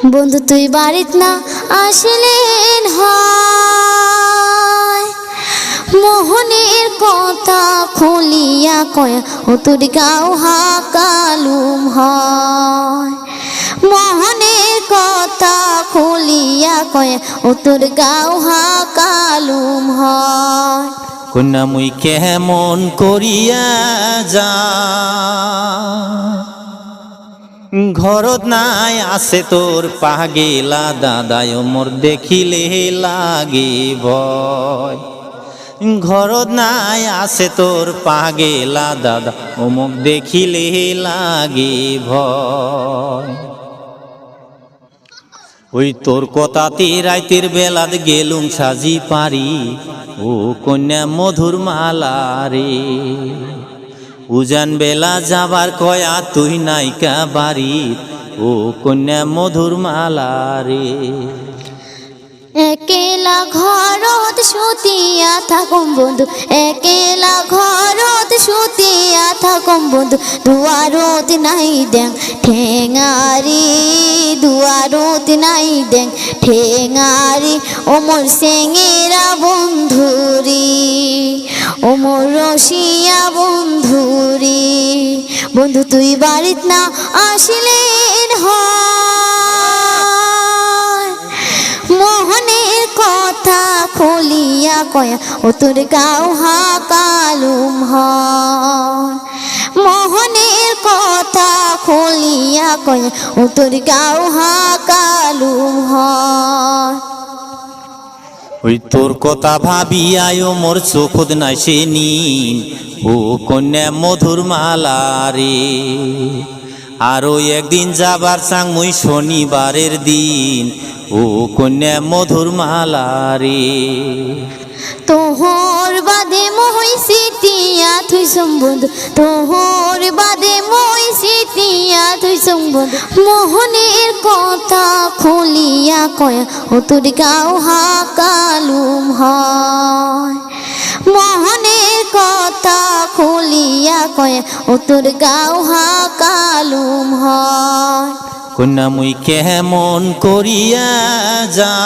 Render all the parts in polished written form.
বন্ধু তুই বাড়িত না আসলেন হয়, মোহনের কথা খুলিয়া কয় ও তোর গাও হাকালুম হয়। মোহনের কথা খুলিয়া কয় ও তোর গাও হাকালুম হয়। কন্যা মুই কেমন করিয়া যা, ঘরত নাই আছে তোর পাগেলা দাদায় মোর দেখিলে লাগে ভয়। ঘরত নাই আছে তোর পাগেলা দাদা অমুক দেখিলে লাগে ভয়। ওই তোর কথাতে রাইতের বেলাত গেলুম সাজি পারি, ও কন্যা মধুর মালা রে। উজান বেলা যাবার কয়া তুই নাইকা বাড়ি, ও কন্যা মধুর মালা রে। একেলা ঘরত শুতিয়া থাকুম বন্ধু, একেলা ঘরত শুতিয়া থাকুম বন্ধু। দুয়ারত নাই দেং ঠেঙারি, দুয়ারত নাই দেং ঠেঙারি। ওমর সেঙেরা বন্ধুরি, ওমর রসিয়া বন্ধুরি। বন্ধু তুই বাড়িত না আসলেন হয়, মোহনের কথা খুলিয়া কয়া ও তোর গাও হাকালুম হয়। মোহনের কথা খুলিয়া কয়া ও তোর গাও হাকালুম হয়। ওই তোর কথা ভাবিয়ায় মোর চোখত নাই সে নীল, ও কন্যা মধুর মালা রে। আরো একদিন যাবার চাং মুই শনিবারের দিন, ও কন্যা মধুর মালা রে। তোহর বাদে মই সিতিয়া থুইছুম বন্ধু, তোহর বাদে মই সিতিয়া থুইছুম বন্ধু। মোহনের কথা খুলিয়া কয়া ও তোর গাও হাকালুম হয়। মোহনের কথা খুলিয়া কয়া ও তোর গাও হাকালুম হয়। কন্যা মুই কেমন করিয়া যা,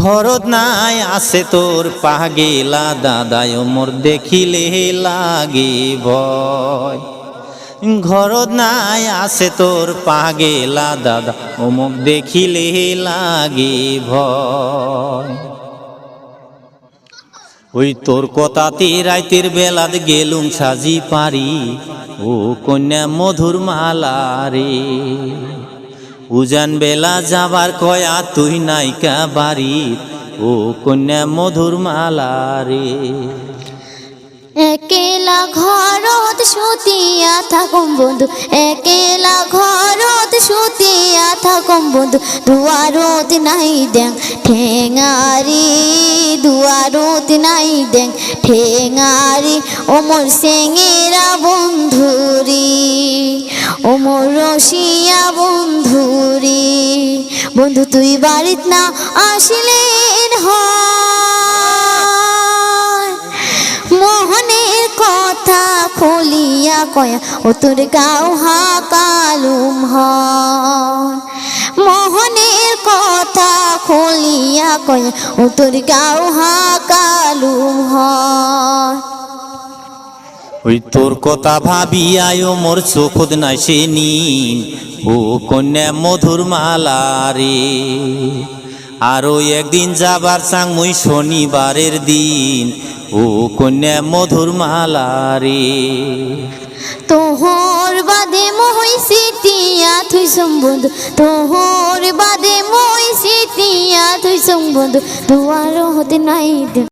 ঘরত নাই আছে তোর পাগেলা দাদায় মোর দেখিলে লাগে ভয়। ঘরত নাই আছে তোর পাগেলা দাদা অমুক দেখিলে লাগে ভয়। ওই তোর কথাতে রাইতের বেলাত গেলুম সাজি পারি, ও কন্যা মধুর মালা রে। উজান বেলা যাবার কয়া তুই নাইকা বাড়ি, ও কন্যা মধুর মালা রে। একেলা ঘরত শুতিয়া থাকুম বন্ধু, একেলা ঘরত শুতিয়া থাকুম বন্ধু। দুয়ারত নাই দেং ঠেঙারি, দুয়ারত নাই দেং ঠেঙারি। ওমর সেঙেরা বন্ধুরি, ওমর রসিয়া বন্ধুরি। বন্ধু তুই বাড়িত না আসলেন হয়, মোহনের কথা খুলিয়া কয়া ও তোর গাও হাকালুম হয়। মোহনের কথা খুলিয়া কয়া ও তোর গাও হাকালুম হয়। ওই তোর কথা ভাবিয়ায় মোর চোখত নাই সে নীল, ও কন্যা মধুর মালা রে। আরো একদিন যাবার চাং মুই শনিবারের দিন, ও কন্যা মধুর মালা রে। তোহর বাদে মই সিতিয়া থুইছুম বন্ধু, তোহর বাদে মই সিতিয়া থুইছুম বন্ধু। দুয়ারত নাই দেং